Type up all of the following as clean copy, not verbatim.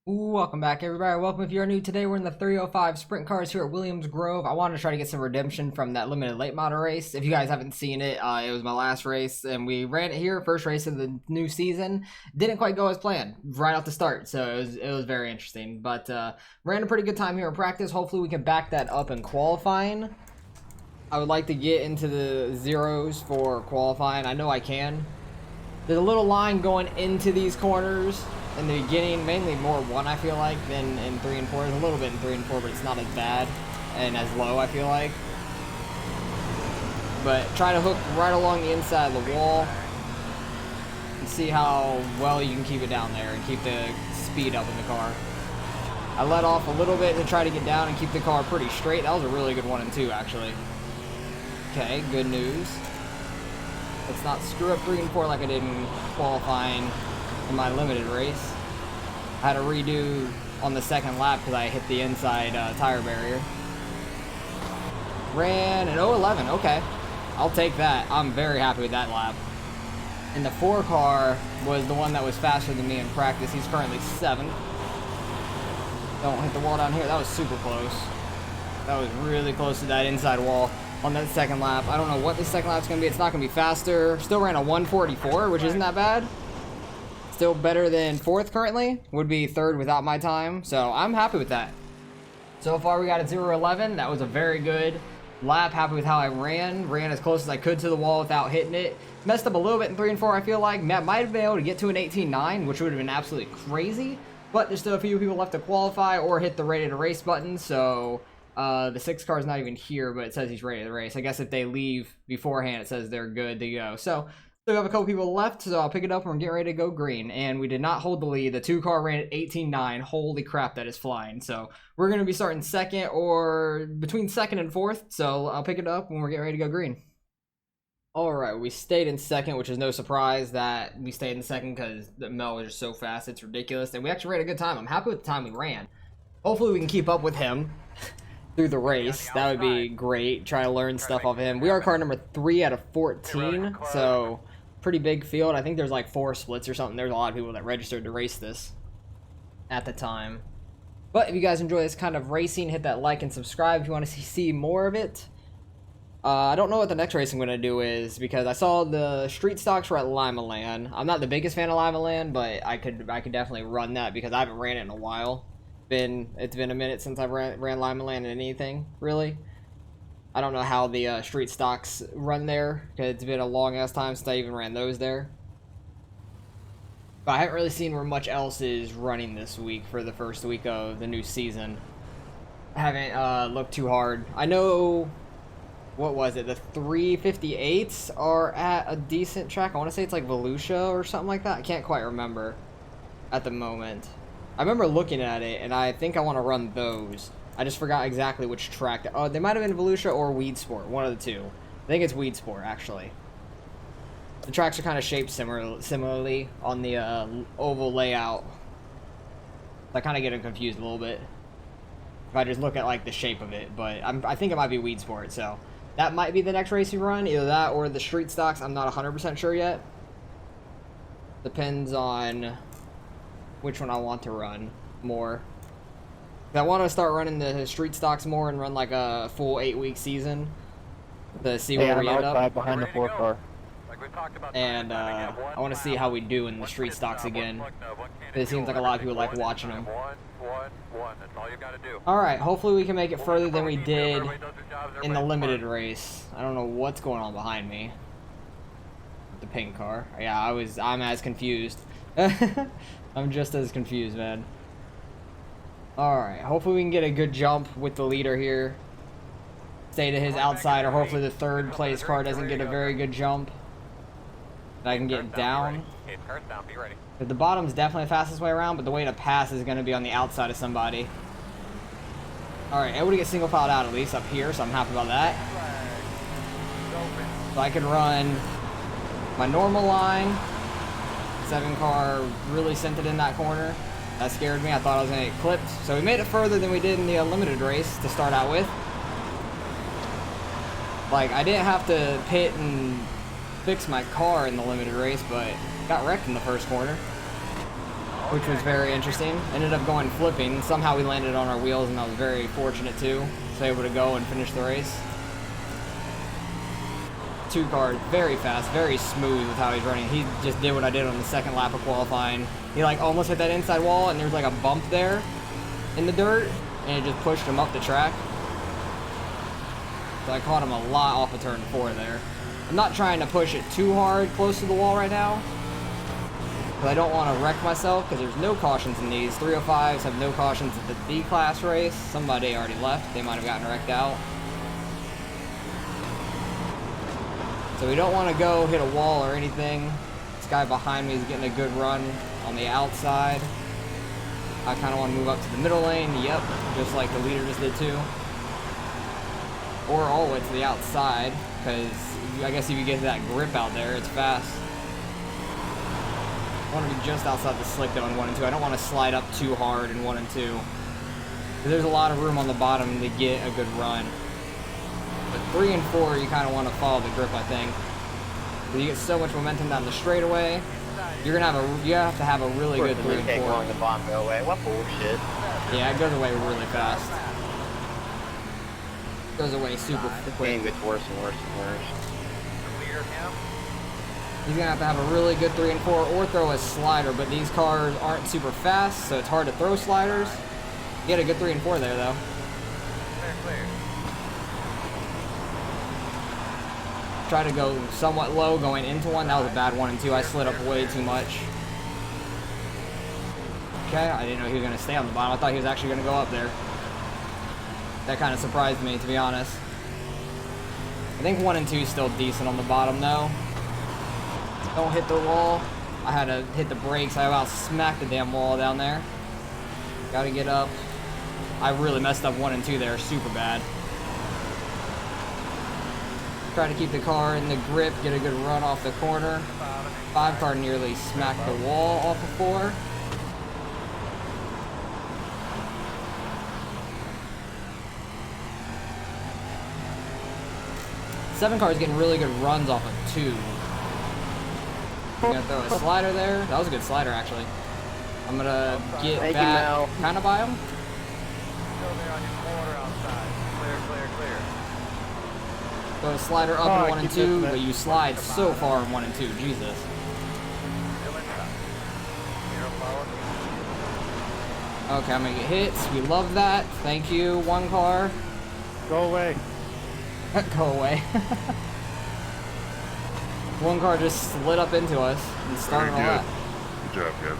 Welcome back, everybody. Welcome if you're new. Today we're in the 305 sprint cars here at Williams Grove. I wanted to try to get some redemption from that limited late model race. If you guys haven't seen it, it was my last race, and we ran it here, first race of the new season. Didn't quite go as planned right off the start, so it was very interesting. But ran a pretty good time here in practice. Hopefully we can back that up in qualifying. I would like to get into the zeros for qualifying. I know I can. There's a little line going into these corners in the beginning, mainly more 1 I feel like than in 3 and 4. There's a little bit in 3 and 4, but it's not as bad and as low I feel like. But try to hook right along the inside of the wall and see how well you can keep it down there and keep the speed up in the car. I let off a little bit to try to get down and keep the car pretty straight. That was a really good 1 and 2 actually. Okay, good news. Let's not screw up 3 and 4 like I did in qualifying in my limited race. I had to redo on the second lap because I hit the inside tire barrier. Ran an 0.11, okay. I'll take that. I'm very happy with that lap. And the 4 car was the one that was faster than me in practice. He's currently 7th. Don't hit the wall down here. That was super close. That was really close to that inside wall on that second lap. I don't know what the second lap's going to be. It's not going to be faster. Still ran a 144, which isn't that bad. Still better than 4th currently. Would be 3rd without my time. So I'm happy with that. So far we got a 0.11. That was a very good lap. Happy with how I ran. Ran as close as I could to the wall without hitting it. Messed up a little bit in 3 and 4 I feel like. Matt might have been able to get to an 18.9, which would have been absolutely crazy. But there's still a few people left to qualify or hit the ready to race button. So the 6 car is not even here, but it says he's ready to race. I guess if they leave beforehand, it says they're good to go. So we have a couple people left, so I'll pick it up and we're getting ready to go green. And we did not hold the lead. The 2 car ran at 18.9. Holy crap, that is flying. So we're going to be starting 2nd or between 2nd and 4th. So I'll pick it up when we're getting ready to go green. All right, we stayed in 2nd, which is no surprise that we stayed in 2nd because the Mel was just so fast. It's ridiculous. And we actually ran a good time. I'm happy with the time we ran. Hopefully we can keep up with him through the race. That would be great. Try to learn stuff off of him. We are car number 3 out of 14, so pretty big field. I think there's like 4 splits or something. There's a lot of people that registered to race this at the time. But if you guys enjoy this kind of racing, hit that like and subscribe if you want to see more of it. I don't know what the next race I'm going to do is because I saw the street stocks were at Lima Land. I'm not the biggest fan of Lima Land, but I could definitely run that because I haven't ran it in a while. It's been a minute since I've ran Lima Land in anything, really. I don't know how the street stocks run there, because it's been a long-ass time since I even ran those there. But I haven't really seen where much else is running this week for the first week of the new season. I haven't looked too hard. I know, what was it, the 358s are at a decent track. I want to say it's like Volusia or something like that. I can't quite remember at the moment. I remember looking at it, and I think I want to run those. I just forgot exactly which track. Oh, they might have been Volusia or Weed Sport, one of the two. I think it's Weed Sport, actually. The tracks are kind of shaped similarly on the oval layout. I kind of get confused a little bit if I just look at like the shape of it, but I think it might be Weed Sport, so that might be the next race we run, either that or the street stocks. I'm not 100% sure yet. Depends on which one I want to run more. I want to start running the street stocks more and run like a full 8-week season to see where we end up. Behind the 4 car. And I want to see how we do in the street stocks again. It seems like a lot of people like watching them. Alright, hopefully we can make it further than we did in the limited race. I don't know what's going on behind me. The pink car. Yeah, I'm as confused. I'm just as confused, man. Alright, hopefully we can get a good jump with the leader here. Stay to his outside, or hopefully the 3rd place car doesn't get a very good jump. And I can get down. But the bottom's definitely the fastest way around, but the way to pass is going to be on the outside of somebody. Alright, able to get single filed out at least up here, so I'm happy about that. So I can run my normal line. 7 car really sent it in that corner. That scared me. I thought I was going to get clipped. So we made it further than we did in the limited race to start out with. Like, I didn't have to pit and fix my car in the limited race, but got wrecked in the first corner. which was very interesting. Ended up going flipping. Somehow we landed on our wheels, and I was very fortunate too. So able to go and finish the race. 2 cars, very fast, very smooth with how he's running. He just did what I did on the second lap of qualifying. He like almost hit that inside wall, and there was like a bump there in the dirt, and it just pushed him up the track. So I caught him a lot off of turn 4 there. I'm not trying to push it too hard close to the wall right now, but I don't want to wreck myself because there's no cautions in these. 305s have no cautions at the D-class race. Somebody already left. They might have gotten wrecked out. So we don't want to go hit a wall or anything. This guy behind me is getting a good run on the outside. I kind of want to move up to the middle lane. Yep, just like the leader just did too. Or all the way to the outside, because I guess if you get that grip out there, it's fast. I want to be just outside the slick though in 1 and 2. I don't want to slide up too hard in 1 and 2. There's a lot of room on the bottom to get a good run. But 3 and 4, you kind of want to follow the grip, I think. You get so much momentum down the straightaway. You have to have a really good 3 and 4. Going the bottom go away. What bullshit? Yeah, it goes away really fast. It goes away super quick. The game gets worse and worse and worse. He's gonna have to have a really good 3 and 4 or throw a slider, but these cars aren't super fast, so it's hard to throw sliders. Get a good 3 and 4 there though. Clear. Try to go somewhat low going into 1. That was a bad 1 and 2. I slid up way too much. Okay, I didn't know he was gonna stay on the bottom. I thought he was actually gonna go up there. That kind of surprised me, to be honest. I think 1 and 2 is still decent on the bottom though. Don't hit the wall. I had to hit the brakes. I about smacked the damn wall down there. Gotta get up. I really messed up 1 and 2 there, super bad. Try to keep the car in the grip, get a good run off the corner. 5 car nearly smacked the wall off of 4. Seven car is getting really good runs off of 2. I'm gonna throw a slider there. That was a good slider actually. I'm gonna get back kind of by him. Still there on your corner outside. Clear. Throw a slider up in 1 and 2, but you slide so far in 1 and 2. Jesus. Still inside. Here, follow me. Okay, I'm gonna get hits. We love that. Thank you, 1 car. Go away. Go away. 1 car just slid up into us and started all that. Good job, guys.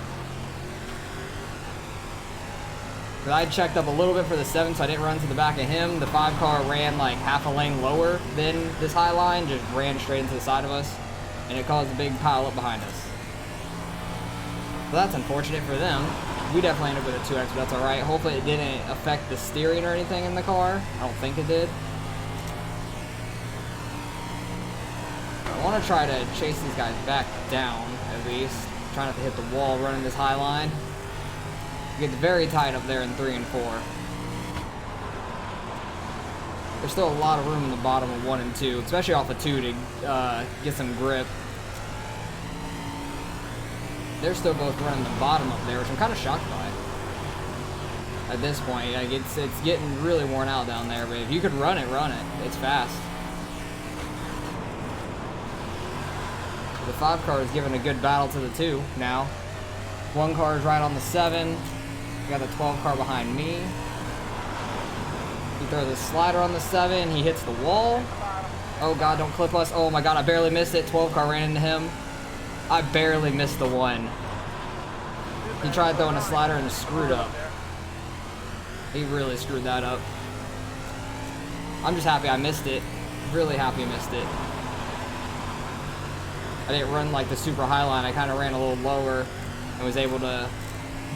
I checked up a little bit for the 7, so I didn't run to the back of him. The 5 car ran like half a lane lower than this high line, just ran straight into the side of us, and it caused a big pile up behind us. So that's unfortunate for them. We definitely ended up with a 2X, but that's alright. Hopefully it didn't affect the steering or anything in the car. I don't think it did. I want to try to chase these guys back down, at least. Try not to hit the wall running this high line. It gets very tight up there in 3 and 4. There's still a lot of room in the bottom of 1 and 2, especially off of 2 to get some grip. They're still both running the bottom up there, which I'm kind of shocked by. At this point, like it's getting really worn out down there, but if you could run it, run it. It's fast. The 5 car is giving a good battle to the 2 now. 1 car is right on the 7. We got the 12 car behind me. He throws a slider on the 7. He hits the wall. Oh god, don't clip us. Oh my god, I barely missed it. 12 car ran into him. I barely missed the 1. He tried throwing a slider and screwed up. He really screwed that up. I'm just happy I missed it. Really happy I missed it. I didn't run like the super high line. I kind of ran a little lower and was able to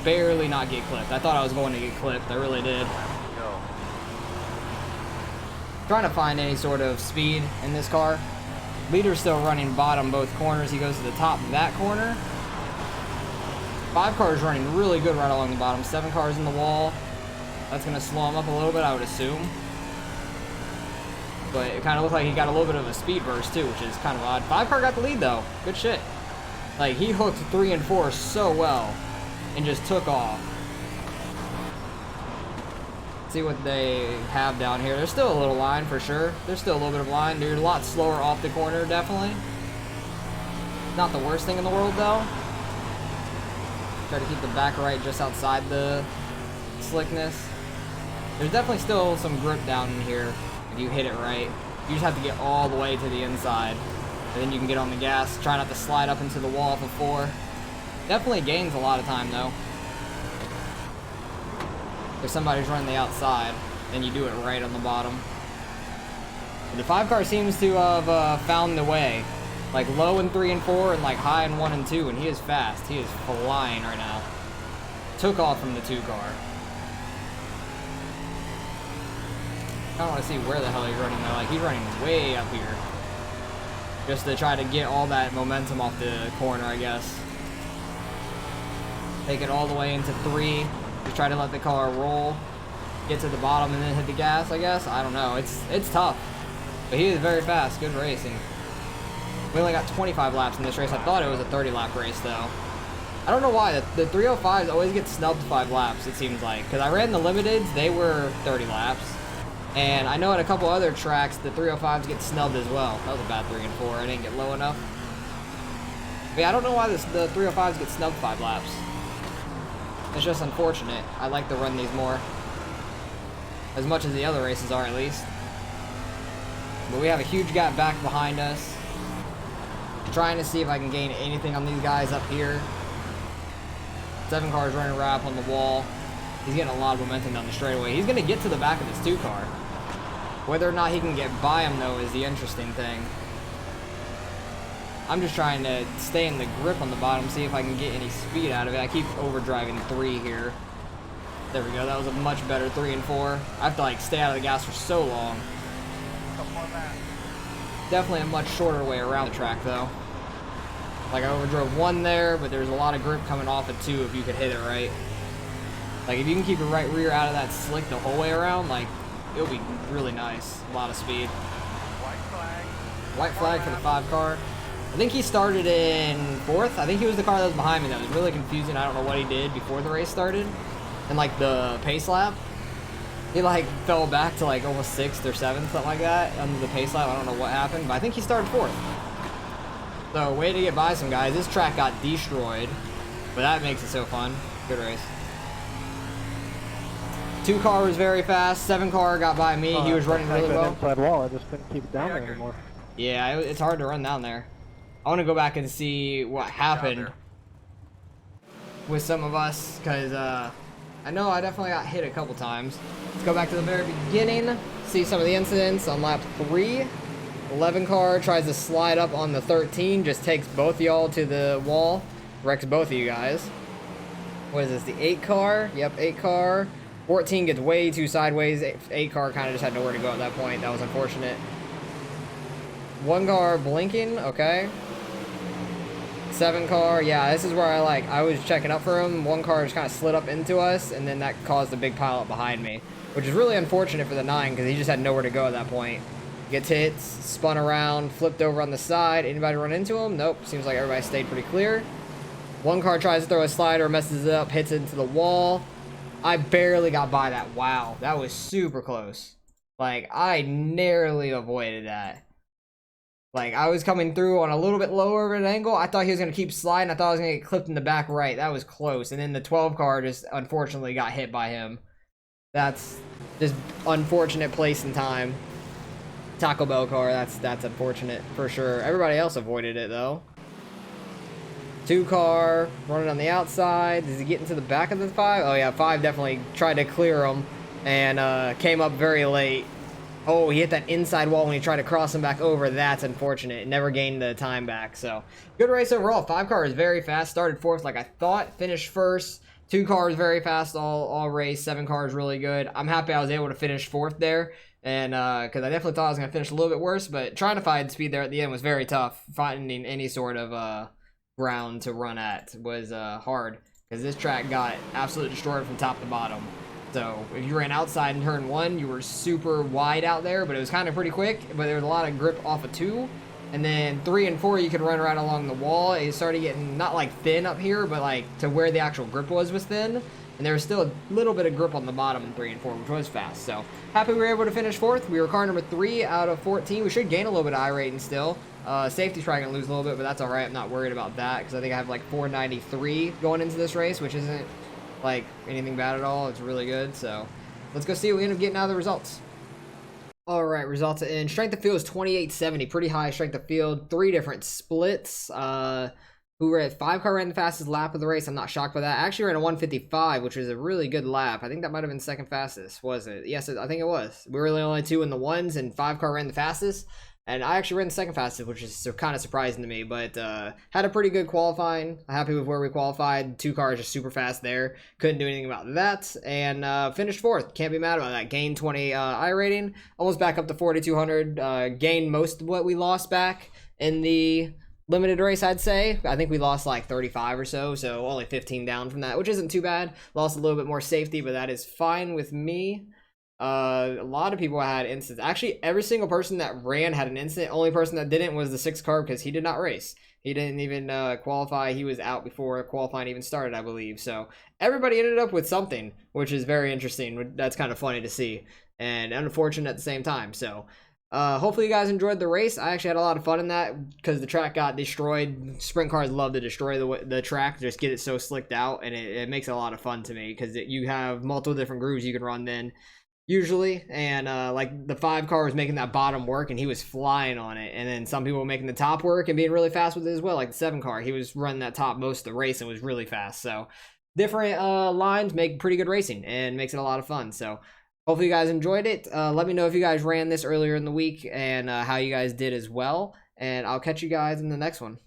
barely not get clipped. I thought I was going to get clipped. I really did. Trying to find any sort of speed in this car. Leader's still running bottom both corners. He goes to the top of that corner. 5 cars running really good right along the bottom. 7 cars in the wall. That's going to slow him up a little bit, I would assume. But it kind of looked like he got a little bit of a speed burst too, which is kind of odd. 5 car got the lead though. Good shit. Like he hooked 3 and 4 so well. and just took off. See what they have down here. There's still a little line for sure. There's still a little bit of line. They're a lot slower off the corner, definitely. Not the worst thing in the world, though. Try to keep the back right just outside the slickness. There's definitely still some grip down in here if you hit it right. You just have to get all the way to the inside. And then you can get on the gas. Try not to slide up into the wall off of 4. Definitely gains a lot of time, though. If somebody's running the outside, then you do it right on the bottom. The 5 car seems to have found the way. Like low in 3 and 4 and like high in 1 and 2, and he is fast. He is flying right now. Took off from the 2 car. I don't want to see where the hell he's running though. Like he's running way up here. Just to try to get all that momentum off the corner, I guess. Take it all the way into 3. Just try to let the car roll. Get to the bottom and then hit the gas, I guess. I don't know. It's tough. But he is very fast. Good racing. We only got 25 laps in this race. I thought it was a 30-lap race, though. I don't know why. The 305s always get snubbed 5 laps, it seems like. Because I ran the limiteds. They were 30 laps. And I know at a couple other tracks, the 305s get snubbed as well. That was a bad 3 and 4. I didn't get low enough. But yeah, I don't know why the 305s get snubbed 5 laps. It's just unfortunate. I like to run these more. As much as the other races are, at least. But we have a huge gap back behind us. Trying to see if I can gain anything on these guys up here. 7 cars running a wrap on the wall. He's getting a lot of momentum down the straightaway. He's going to get to the back of this 2 car. Whether or not he can get by him, though, is the interesting thing. I'm just trying to stay in the grip on the bottom, see if I can get any speed out of it. I keep overdriving 3 here. There we go. That was a much better 3 and 4. I have to, like, stay out of the gas for so long. Definitely a much shorter way around the track, though. Like, I overdrove 1 there, but there's a lot of grip coming off at 2 if you could hit it right. Like, if you can keep your right rear out of that slick the whole way around, like, it'll be really nice. A lot of speed. White flag. White flag for the 5 car. I think he started in 4th. I think he was the car that was behind me. That was really confusing. I don't know what he did before the race started. And, like, the pace lap. He, like, fell back to, like, almost 6th or 7th, something like that, under the pace lap. I don't know what happened, but I think he started 4th. So, way to get by some guys. This track got destroyed, but that makes it so fun. Good race. 2 car was very fast. 7 car got by me. He was running really well. Inside wall. I just couldn't keep it down there anymore. Yeah, it's hard to run down there. I want to go back and see what happened with some of us, because I know I definitely got hit a couple times. Let's go back to the very beginning, see some of the incidents on lap 3. 11 car tries to slide up on the 13, just takes both y'all to the wall, wrecks both of you guys. What is this, the 8 car? Yep, 8 car. 14 gets way too sideways. 8 car kind of just had nowhere to go at that point. That was unfortunate. 1 car blinking, okay. 7 car, yeah, this is where I was checking up for him. 1 car just kind of slid up into us, and then that caused a big pile up behind me, which is really unfortunate for the 9 because he just had nowhere to go at that point. Gets hit, spun around, flipped over on the side. Anybody run into him? Nope. Seems like everybody stayed pretty clear. 1 car tries to throw a slider, messes it up, hits it into the wall. I barely got by that. Wow, that was super close. Like, I narrowly avoided that. Like, I was coming through on a little bit lower of an angle. I thought he was going to keep sliding. I thought I was going to get clipped in the back right. That was close. And then the 12 car just unfortunately got hit by him. That's just unfortunate place and time. Taco Bell car, that's unfortunate for sure. Everybody else avoided it, though. 2 car, running on the outside. Does he get into the back of the 5? Oh, yeah, 5 definitely tried to clear him and came up very late. Oh, he hit that inside wall when he tried to cross him back over. That's unfortunate. Never gained the time back. So, good race overall. 5 car is very fast. Started 4th like I thought. Finished 1st. 2 cars very fast all race. 7 cars really good. I'm happy I was able to finish 4th there. And because I definitely thought I was going to finish a little bit worse. But trying to find speed there at the end was very tough. Finding any sort of ground to run at was hard. Because this track got absolutely destroyed from top to bottom. So if you ran outside in turn 1, you were super wide out there, but it was kind of pretty quick. But there was a lot of grip off of 2, And then 3 and 4, you could run right along the wall. It started getting not like thin up here, but like to where the actual grip was thin. And there was still a little bit of grip on the bottom in 3 and 4, which was fast. So happy we were able to finish 4th. We were car number 3 out of 14. We should gain a little bit of iRating still. Safety's probably going to lose a little bit, but that's all right. I'm not worried about that because I think I have like 493 going into this race, which isn't like anything bad at all. It's really good. So let's go see what we end up getting out of the results. All right, results in. Strength of field is 2870, pretty high strength of field. 3 different splits. Who were at 5 car ran the fastest lap of the race. I'm not shocked by that. I actually ran a 155, which was a really good lap. I think that might have been second fastest, wasn't it? Yes, I think it was. We were the only 2 in the ones, and 5 car ran the fastest. And I actually ran the second fastest, which is kind of surprising to me, but had a pretty good qualifying. Happy with where we qualified. 2 cars just super fast there. Couldn't do anything about that. And finished 4th. Can't be mad about that. Gained 20 iRating. Almost back up to 4,200. Gained most of what we lost back in the limited race, I'd say. I think we lost like 35 or so only 15 down from that, which isn't too bad. Lost a little bit more safety, but that is fine with me. A lot of people had incidents. Actually, every single person that ran had an incident. Only person that didn't was the 6th car because he did not race. He didn't even qualify. He was out before qualifying even started, I believe. So everybody ended up with something, which is very interesting. That's kind of funny to see and unfortunate at the same time. So hopefully you guys enjoyed the race. I actually had a lot of fun in that because the track got destroyed. Sprint cars love to destroy the track, just get it so slicked out, and it makes it a lot of fun to me because you have multiple different grooves you can run then. Usually, and like the 5 car was making that bottom work and he was flying on it, and then some people were making the top work and being really fast with it as well. Like the 7 car, he was running that top most of the race and was really fast. So different lines make pretty good racing and makes it a lot of fun. So hopefully you guys enjoyed it. Let me know if you guys ran this earlier in the week and how you guys did as well, and I'll catch you guys in the next one.